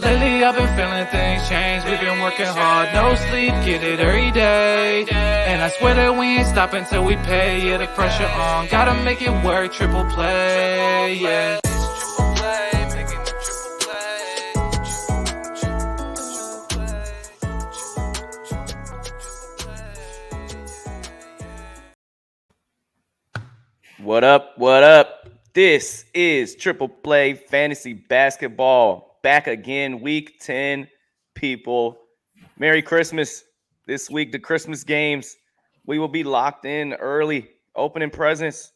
Lately I've been feeling things change. We've been working hard, no sleep, get it every day. And I swear that we ain't stopping till we pay. Yeah, the pressure on, gotta make it work. Triple play, yeah. What up? What up? This is Triple Play Fantasy Basketball. Back again, week 10, people. Merry Christmas. This week, the Christmas games. We will be locked in early, opening presents,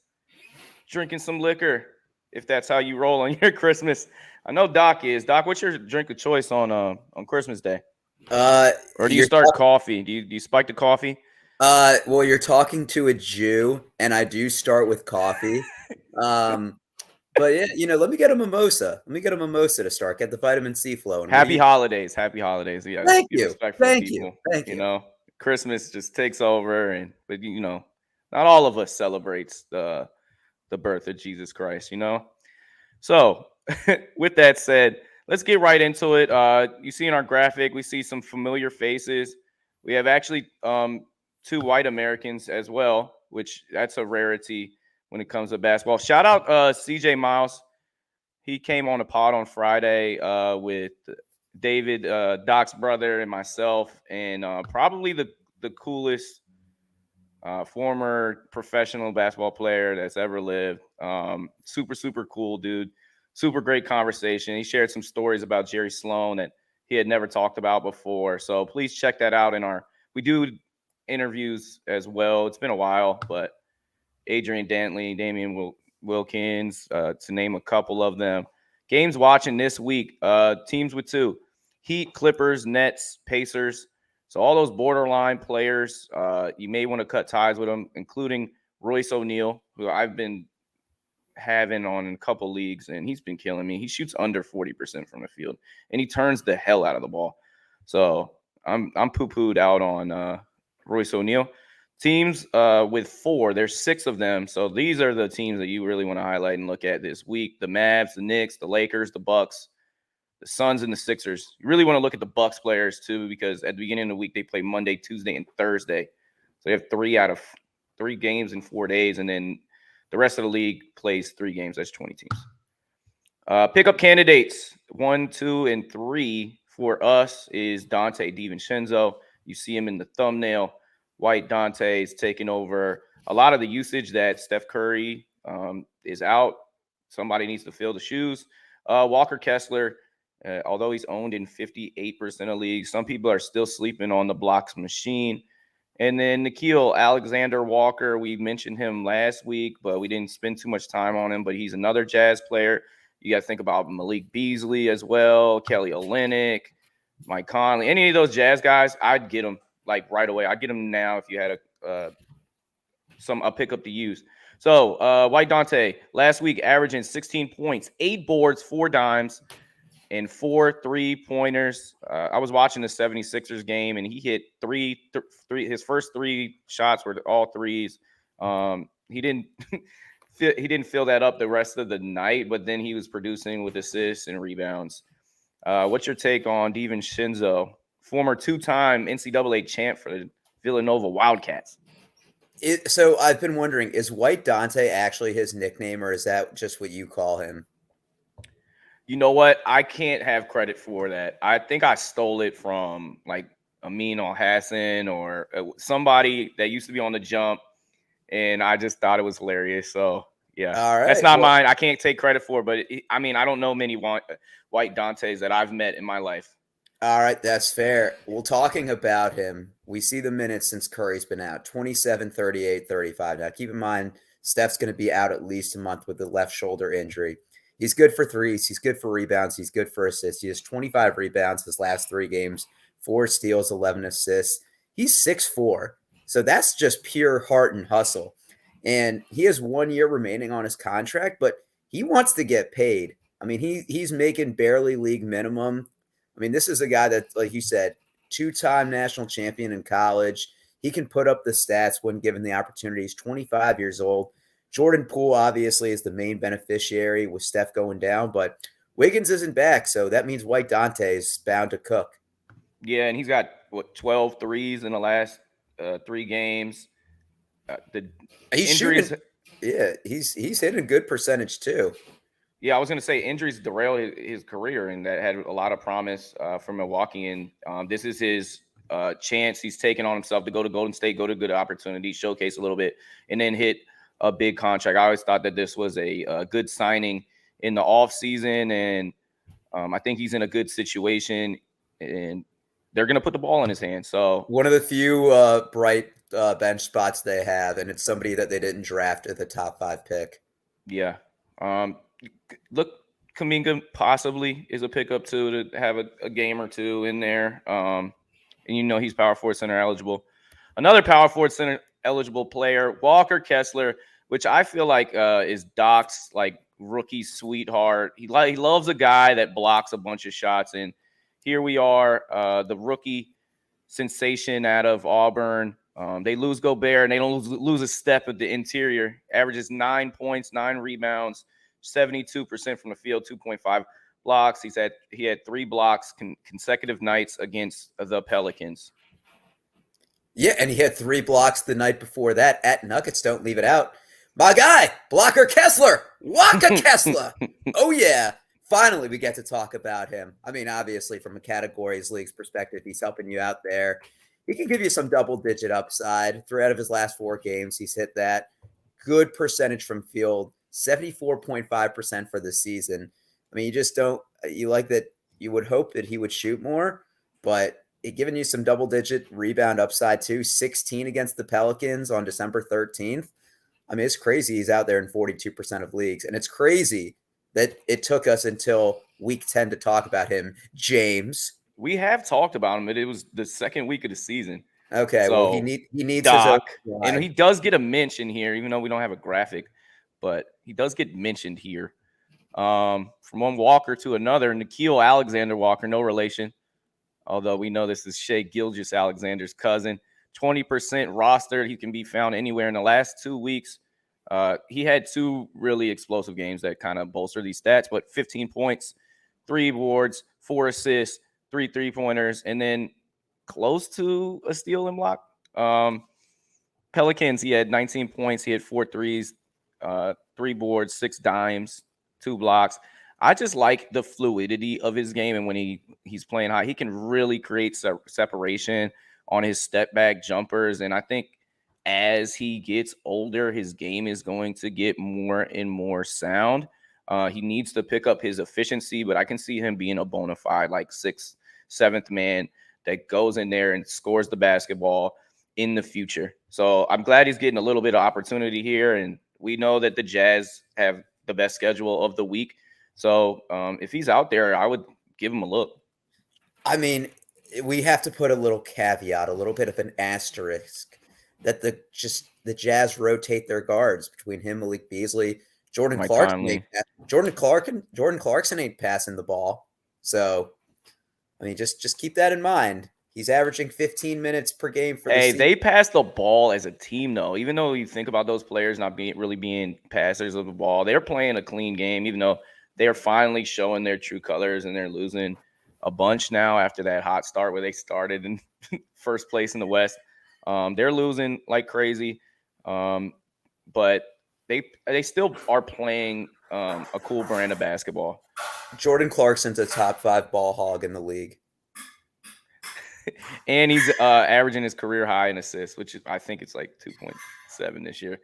drinking some liquor, if that's how you roll on your Christmas. I know Doc is. Doc, what's your drink of choice on Christmas Day? Or do you start coffee? Do you spike the coffee? Well, you're talking to a Jew, and I do start with coffee. But yeah, let me get a mimosa. Let me get a mimosa to start. Get the vitamin C flowing. Happy holidays. Happy holidays. Yeah, Thank you. Thank you. You know, Christmas just takes over, but not all of us celebrates the birth of Jesus Christ. So with that said, let's get right into it. You see in our graphic, we see some familiar faces. We have actually two white Americans as well, which that's a rarity when it comes to basketball. Shout out CJ Miles. He came on a pod on Friday with David, Doc's brother, and myself, and probably the coolest former professional basketball player that's ever lived. Super, super cool dude. Super great conversation. He shared some stories about Jerry Sloan that he had never talked about before. So please check that out we do interviews as well. It's been a while, but Adrian Dantley, Damian Wilkins, to name a couple of them. Games watching this week, teams with two. Heat, Clippers, Nets, Pacers. So all those borderline players, you may want to cut ties with them, including Royce O'Neal, who I've been having on a couple leagues, and he's been killing me. He shoots under 40% from the field, and he turns the hell out of the ball. So I'm poo-pooed out on Royce O'Neal. Teams with four, there's six of them. So these are the teams that you really want to highlight and look at this week. The Mavs, the Knicks, the Lakers, the Bucks, the Suns, and the Sixers. You really want to look at the Bucks players too, because at the beginning of the week, they play Monday, Tuesday, and Thursday. So they have 3 out of 3 games in 4 days, and then the rest of the league plays 3 games. That's 20 teams. Pickup candidates 1, 2, and 3 for us is Donte DiVincenzo. You see him in the thumbnail. White Donte is taking over a lot of the usage that Steph Curry is out. Somebody needs to fill the shoes. Walker Kessler, although he's owned in 58% of leagues, some people are still sleeping on the blocks machine. And then Nickeil Alexander-Walker, we mentioned him last week, but we didn't spend too much time on him. But he's another Jazz player. You got to think about Malik Beasley as well, Kelly Olynyk, Mike Conley. Any of those Jazz guys, I'd get them like right away. I'd get them now if you had a pickup to use. So White Donte last week averaging 16 points, 8 boards, 4 dimes, and 4 3-pointers. I was watching the 76ers game, and he hit three. His first 3 shots were all threes. He didn't fill that up the rest of the night, but then he was producing with assists and rebounds. What's your take on DiVincenzo, former 2-time NCAA champ for the Villanova Wildcats? So I've been wondering, is White Donte actually his nickname, or is that just what you call him? You know what? I can't have credit for that. I think I stole it from like Amin Al-Hassan or somebody that used to be on the jump, and I just thought it was hilarious. So, yeah, all right. That's not mine. I can't take credit for it, but I don't know many White Dontes that I've met in my life. All right, that's fair. Well, talking about him, we see the minutes since Curry's been out, 27, 38, 35. Now, keep in mind, Steph's going to be out at least a month with the left shoulder injury. He's good for threes. He's good for rebounds. He's good for assists. He has 25 rebounds his last 3 games, 4 steals, 11 assists. He's 6'4", so that's just pure heart and hustle. And he has 1 year remaining on his contract, but he wants to get paid. I mean, he's making barely league minimum. I mean, this is a guy that, like you said, 2-time national champion in college. He can put up the stats when given the opportunity. He's 25 years old. Jordan Poole obviously is the main beneficiary with Steph going down, but Wiggins isn't back, so that means White Dante is bound to cook. Yeah, and he's got 12 threes in the last 3 games. The He's injuries, shooting. Yeah, he's hitting a good percentage too. yeah, I was going to say injuries derailed his career, and that had a lot of promise for Milwaukee. And this is his chance he's taken on himself to go to Golden State, go to good opportunity, showcase a little bit, and then hit a big contract. I always thought that this was a good signing in the offseason, and I think he's in a good situation, and they're going to put the ball in his hands. So one of the few bright bench spots they have, and it's somebody that they didn't draft at the top 5 pick. yeah. Look, Kuminga possibly is a pickup too to have a game or two in there. And he's power forward center eligible. Another power forward center eligible player, Walker Kessler, which I feel like is Doc's like rookie sweetheart. He loves a guy that blocks a bunch of shots. And here we are, the rookie sensation out of Auburn. They lose Gobert and they don't lose a step at the interior. Averages 9 points, 9 rebounds, 72% from the field, 2.5 blocks. He had 3 blocks consecutive nights against the Pelicans. Yeah, and he had 3 blocks the night before that at Nuggets. Don't leave it out. My guy, blocker Kessler, Waka Kessler. Oh yeah, finally we get to talk about him. I mean, obviously from a categories leagues perspective, he's helping you out there. He can give you some double-digit upside. 3 out of his last 4 games, he's hit that. Good percentage from field, 74.5% for the season. I mean, you like that. You would hope that he would shoot more, but it giving you some double-digit rebound upside too. 16 against the Pelicans on December 13th. I mean, it's crazy he's out there in 42% of leagues, and it's crazy that it took us until week 10 to talk about him, James. We have talked about him, but it was the second week of the season. Okay, so well, he needs Doc, his own and he does get a mention here, even though we don't have a graphic, but he does get mentioned here. From one Walker to another, Nickeil Alexander-Walker, no relation, although we know this is Shai Gilgeous-Alexander's cousin. 20% rostered. He can be found anywhere. In the last 2 weeks, he had 2 really explosive games that kind of bolster these stats, but 15 points, 3 boards, 4 assists, 3 3-pointers, and then close to a steal and block. Pelicans, he had 19 points. He had 4 threes, 3 boards, 6 dimes, 2 blocks. I just like the fluidity of his game, and when he's playing high, he can really create separation on his step back jumpers. And I think as he gets older, his game is going to get more and more sound. He needs to pick up his efficiency, but I can see him being a bona fide like 6th, 7th man that goes in there and scores the basketball in the future. So I'm glad he's getting a little bit of opportunity here. And we know that the Jazz have the best schedule of the week. So if he's out there, I would give him a look. I mean, we have to put a little caveat, a little bit of an asterisk that the Jazz rotate their guards between him, Malik Beasley, Jordan Clarkson. Jordan Clarkson ain't passing the ball. So, I mean, just keep that in mind. He's averaging 15 minutes per game for the season. They pass the ball as a team, though. Even though you think about those players not being passers of the ball, they're playing a clean game, even though they're finally showing their true colors, and they're losing a bunch now after that hot start where they started in first place in the West. They're losing like crazy, but they still are playing a cool brand of basketball. Jordan Clarkson's a top 5 ball hog in the league. And he's averaging his career high in assists, which I think it's like 2.7 this year.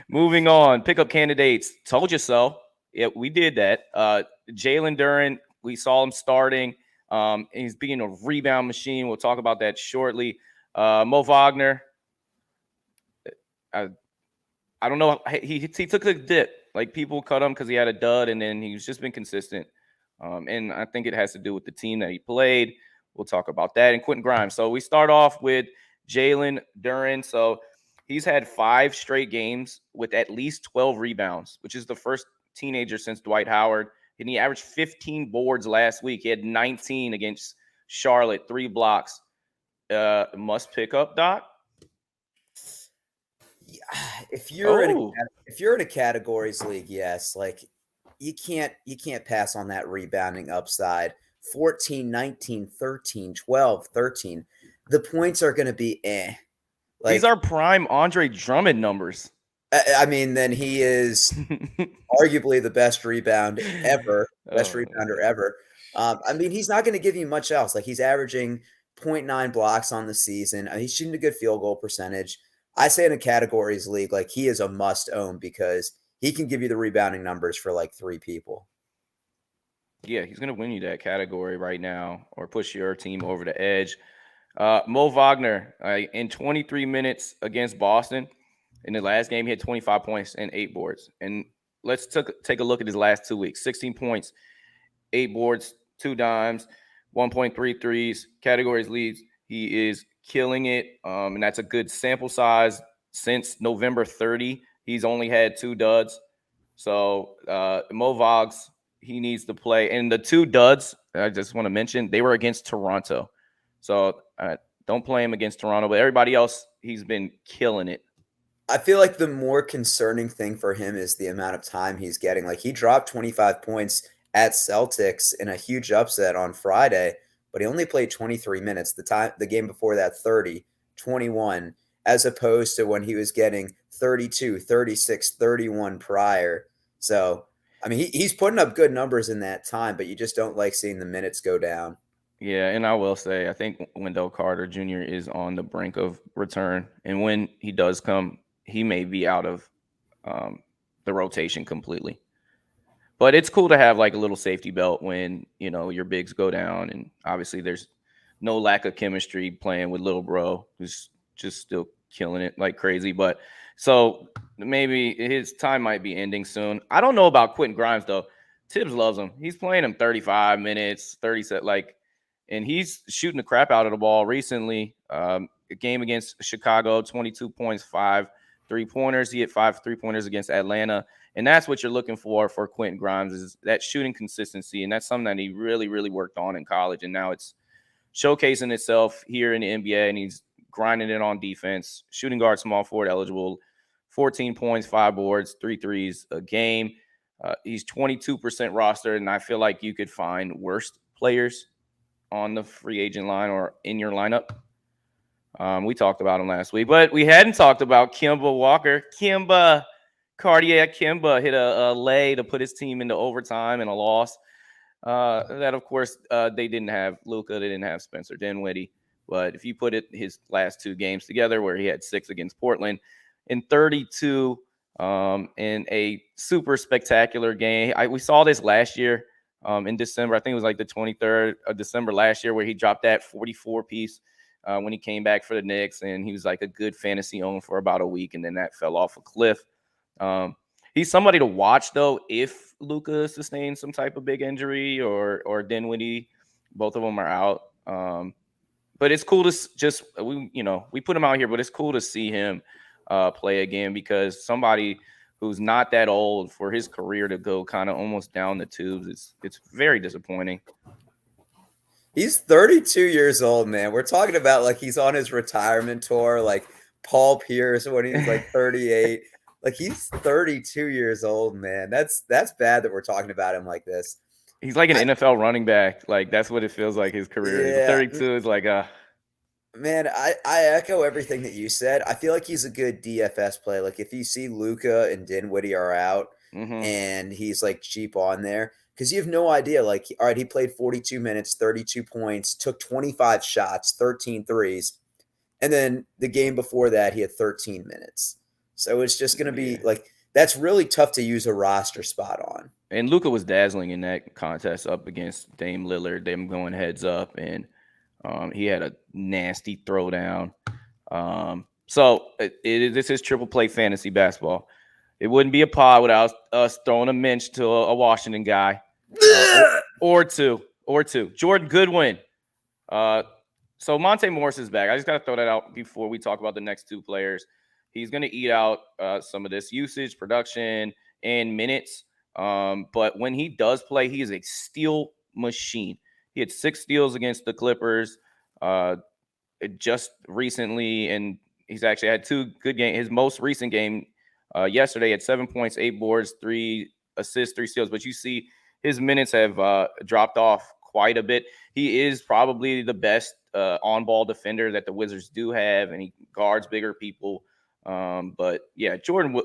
Moving on, pickup candidates. Told you so. Yeah, we did that. Jalen Duren, we saw him starting. He's being a rebound machine. We'll talk about that shortly. Mo Wagner. I don't know. He took a dip. Like, people cut him because he had a dud, and then he's just been consistent. And I think it has to do with the team that he played. We'll talk about that. And Quentin Grimes. So we start off with Jalen Duren. So he's had 5 straight games with at least 12 rebounds, which is the first teenager since Dwight Howard. And he averaged 15 boards last week. He had 19 against Charlotte, 3 blocks. Must pick up, Doc? If you're in a categories league, yes. Like, you can't pass on that rebounding upside. 14, 19, 13, 12, 13. The points are going to be These Like, are prime Andre Drummond numbers. I mean, then he is arguably the best rebounder ever. I mean, he's not going to give you much else. Like, he's averaging 0.9 blocks on the season. He's shooting a good field goal percentage. I say in a categories league, like, he is a must own because he can give you the rebounding numbers for like 3 people. Yeah, he's going to win you that category right now or push your team over the edge. Mo Wagner, in 23 minutes against Boston, in the last game, he had 25 points and 8 boards. And let's take a look at his last 2 weeks. 16 points, 8 boards, 2 dimes, 1.3 threes, categories leads. He is killing it, and that's a good sample size. Since November 30, he's only had 2 duds. So Mo Vogs, he needs to play. And the 2 duds, I just want to mention, they were against Toronto. So don't play him against Toronto. But everybody else, he's been killing it. I feel like the more concerning thing for him is the amount of time he's getting. Like, he dropped 25 points at Celtics in a huge upset on Friday, but he only played 23 minutes. The game before that, 30, 21, as opposed to when he was getting 32, 36, 31 prior. So, I mean, he's putting up good numbers in that time, but you just don't like seeing the minutes go down. Yeah, and I will say, I think Wendell Carter Jr. is on the brink of return. And when he does come, he may be out of the rotation completely. But it's cool to have like a little safety belt when, your bigs go down. And obviously there's no lack of chemistry playing with little bro, who's just still killing it like crazy. But so maybe his time might be ending soon. I don't know about Quentin Grimes, though. Tibbs loves him. He's playing him 35 minutes, 30 set, and he's shooting the crap out of the ball recently. A game against Chicago, 22 points, 5 3-pointers. He hit 5 3-pointers against Atlanta. And that's what you're looking for Quentin Grimes, is that shooting consistency. And that's something that he really, really worked on in college. And now it's showcasing itself here in the NBA. And he's grinding it on defense. Shooting guard, small forward eligible. 14 points, 5 boards, 3 threes a game. He's 22% roster. And I feel like you could find worse players on the free agent line or in your lineup. We talked about him last week, but we hadn't talked about Kemba Walker. Cardiac Kemba hit a lay to put his team into overtime and a loss. That, of course, they didn't have Luka. They didn't have Spencer Dinwiddie. But if you put his last 2 games together, where he had 6 against Portland and 32 in a super spectacular game. We saw this last year in December. I think it was like the 23rd of December last year, where he dropped that 44-piece when he came back for the Knicks. And he was like a good fantasy own for about a week, and then that fell off a cliff. He's somebody to watch, though, if Luka sustains some type of big injury or Dinwiddie. Both of them are out. But it's cool to we put him out here, but it's cool to see him play again, because somebody who's not that old, for his career to go kind of almost down the tubes, it's very disappointing. He's 32 years old, man. We're talking about like he's on his retirement tour, like Paul Pierce when he's like 38. Like, he's 32 years old, man. That's bad that we're talking about him like this. He's like an NFL running back. Like, that's what it feels like his career. Yeah. 32 is like Man, I echo everything that you said. I feel like he's a good DFS play. Like, if you see Luka and Dinwiddie are out and he's like cheap on there, because you have no idea. Like, all right, he played 42 minutes, 32 points, took 25 shots, 13 threes. And then the game before that, he had 13 minutes. So it's just going to be like, that's really tough to use a roster spot on. And Luka was dazzling in that contest up against Dame Lillard, them going heads up, and he had a nasty throwdown. So this is triple play fantasy basketball. It wouldn't be a pod without us throwing a mensch to a Washington guy or two. Jordan Goodwin. So Monte Morris is back. I just got to throw that out before we talk about the next 2 players. He's going to eat out some of this usage, production, and minutes. But when he does play, he is a steal machine. He had 6 steals against the Clippers just recently, and he's actually had 2 good games. His most recent game yesterday had 7 points, 8 boards, 3 assists, 3 steals, but you see his minutes have dropped off quite a bit. He is probably the best on-ball defender that the Wizards do have, and he guards bigger people. But yeah, Jordan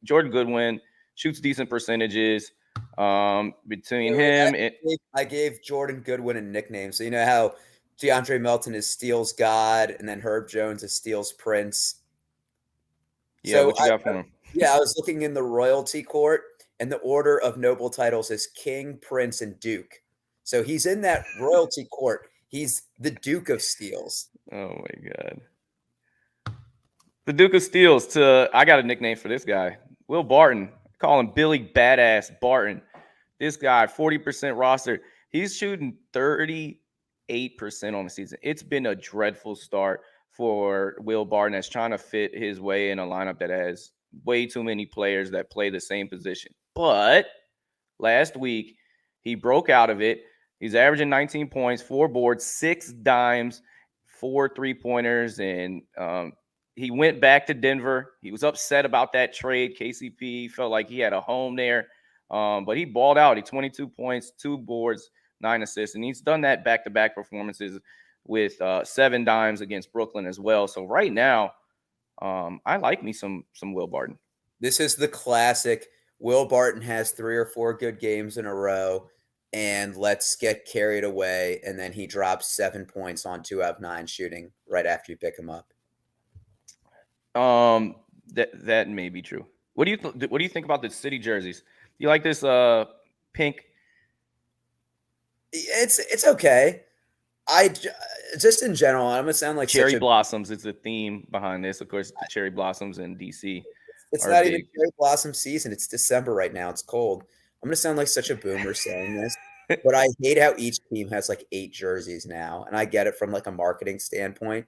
Goodwin shoots decent percentages. Between him and I gave Jordan Goodwin a nickname. So you know how DeAndre Melton is Steals God, and then Herb Jones is Steals Prince. Yeah, So what you got for him? Yeah, I was looking in the royalty court, and the order of noble titles is King, Prince, and Duke. So he's in that royalty court. He's the Duke of Steals. Oh my God. The Duke of Steals. I got a nickname for this guy. Will Barton. Call him Billy Badass Barton. This guy, 40% roster. He's shooting 38% on the season. It's been a dreadful start for Will Barton that's trying to fit his way in a lineup that has way too many players that play the same position. But last week, he broke out of it. He's averaging 19 points, 4 boards, 6 dimes, 4 3-pointers, and he went back to Denver. He was upset about that trade. KCP felt like he had a home there, but he balled out. He 22 points, 2 boards, 9 assists, and he's done that back-to-back performances with 7 dimes against Brooklyn as well. So right now, I like me some Will Barton. This is the classic. Will Barton has 3 or 4 good games in a row, and let's get carried away, and then he drops 7 points on 2 out of 9 shooting right after you pick him up. That may be true. What do you think about the city jerseys? Do you like this pink? It's okay. I just in general, I'm gonna sound like cherry blossoms. It's the theme behind this. Of course, the cherry blossoms in DC. It's not even cherry blossom season. It's December right now. It's cold. I'm gonna sound like such a boomer saying this, but I hate how each team has like 8 jerseys now, and I get it from like a marketing standpoint,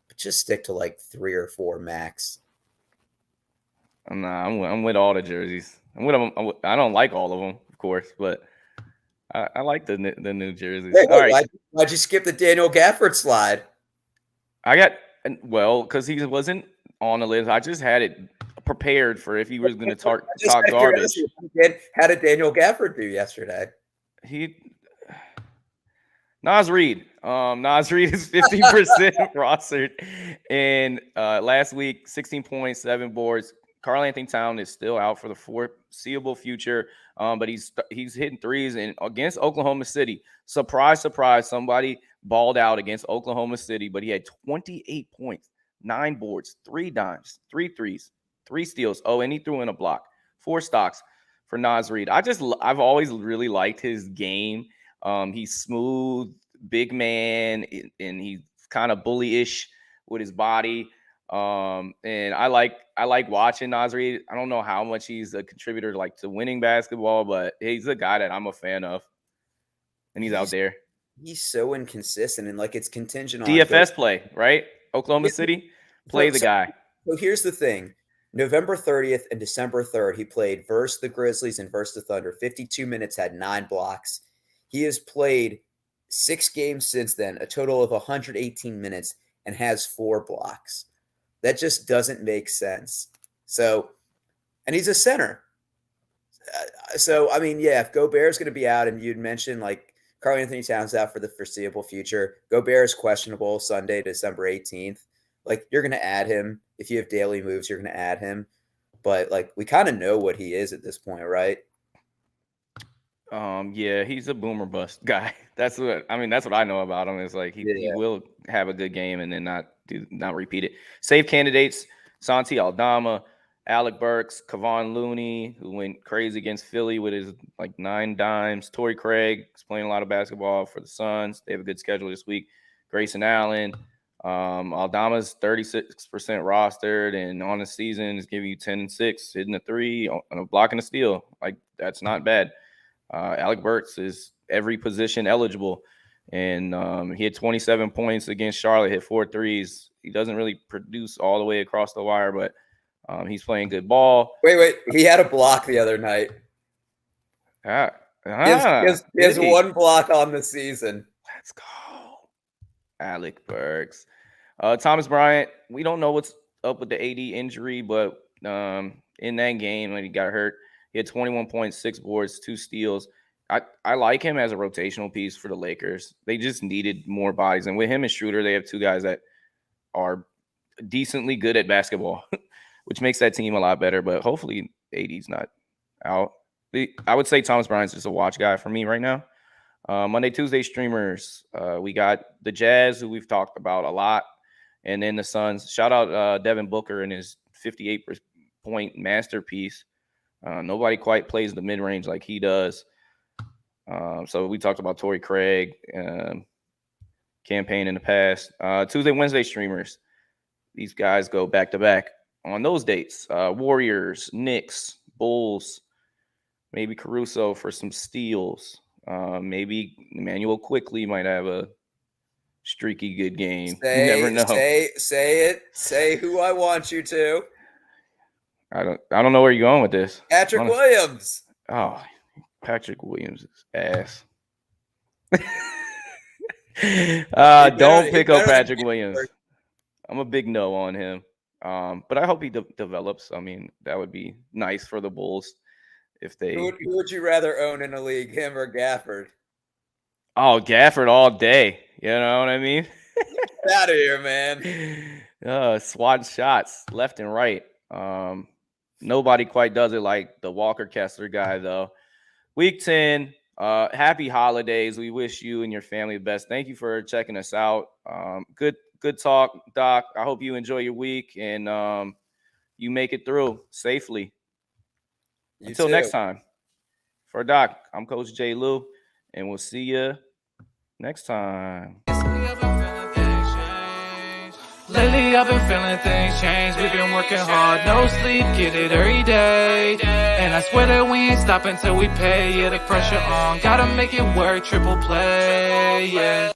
but just stick to like 3 or 4 max. I'm with all the jerseys. I'm with them. I don't like all of them, of course, but I like the new jerseys. Wait, all right, why'd you skip the Daniel Gafford slide? Because he wasn't on the list. I just had it prepared for if he was going to talk garbage. How did Daniel Gafford do yesterday? Naz Reid. Naz Reid is 50% rostered. And last week, 16 points, 7 boards. Karl-Anthony Towns is still out for the foreseeable future, but he's hitting threes. And against Oklahoma City, surprise, surprise, somebody balled out against Oklahoma City, but he had 28 points, 9 boards, 3 dimes, 3 threes, 3 steals. Oh, and he threw in a block. 4 stocks for Naz Reid. I've always really liked his game. He's smooth, big man, and he's kind of bullyish with his body. And I like watching Naz Reid. I don't know how much he's a contributor to winning basketball, but he's a guy that I'm a fan of. And he's out there. He's so inconsistent, and it's contingent on DFS play, right? Oklahoma City, play the guy. So here's the thing. November 30th and December 3rd, he played versus the Grizzlies and versus the Thunder. 52 minutes, had 9 blocks. He has played 6 games since then, a total of 118 minutes, and has 4 blocks. That just doesn't make sense. So, and he's a center. So, I mean, yeah, if Gobert's going to be out, and you'd mentioned Karl-Anthony Towns out for the foreseeable future, Gobert is questionable Sunday, December 18th. You're going to add him. If you have daily moves, you're going to add him. But, we kind of know what he is at this point, right? Yeah, he's a boomer bust guy. That's what I know about him. Is he will have a good game and then not repeat it. Save candidates: Santi, Aldama, Alec Burks, Kevon Looney, who went crazy against Philly with his 9 dimes. Torrey Craig is playing a lot of basketball for the Suns. They have a good schedule this week. Grayson Allen. Aldama's 36% rostered, and on the season is giving you 10 and 6, hitting a 3, on a block and a steal. That's not bad. Alec Burks is every position eligible, and he had 27 points against Charlotte, hit 4 threes. He doesn't really produce all the way across the wire, but he's playing good ball. Wait. He had a block the other night. He has 1 block on the season. Let's go. Alec Burks. Thomas Bryant, we don't know what's up with the AD injury, but in that game when he got hurt, He had 21 points, 6 boards, 2 steals. I like him as a rotational piece for the Lakers. They just needed more bodies. And with him and Schroeder, they have 2 guys that are decently good at basketball, which makes that team a lot better. But hopefully AD's not out. I would say Thomas Bryant's just a watch guy for me right now. Monday, Tuesday streamers. We got the Jazz, who we've talked about a lot. And then the Suns. Shout out Devin Booker and his 58-point masterpiece. Nobody quite plays the mid-range like he does. So we talked about Torrey Craig campaign in the past. Tuesday, Wednesday streamers. These guys go back-to-back on those dates. Warriors, Knicks, Bulls, maybe Caruso for some steals. Maybe Emmanuel Quickly might have a streaky good game. You never know. Say it. Say who I want you to. I don't know where you're going with this. Patrick Williams. Oh, Patrick Williams is ass. Don't pick up Patrick Williams. I'm a big no on him. But I hope he develops. I mean, that would be nice for the Bulls if they. Who would you rather own in a league, him or Gafford? Oh, Gafford all day. You know what I mean? Get out of here, man. Swat shots left and right. Nobody quite does it like the Walker Kessler guy, though. Week 10. Happy holidays. We wish you and your family the best. Thank you for checking us out. Good talk, Doc. I hope you enjoy your week and you make it through safely. Until next time. For Doc, I'm Coach J. Lou, and we'll see you next time. Lately I've been feeling things change. We've been working hard, no sleep, get it every day. And I swear that we ain't stopping till we pay. Yeah, the pressure on, gotta make it work, triple play, yeah.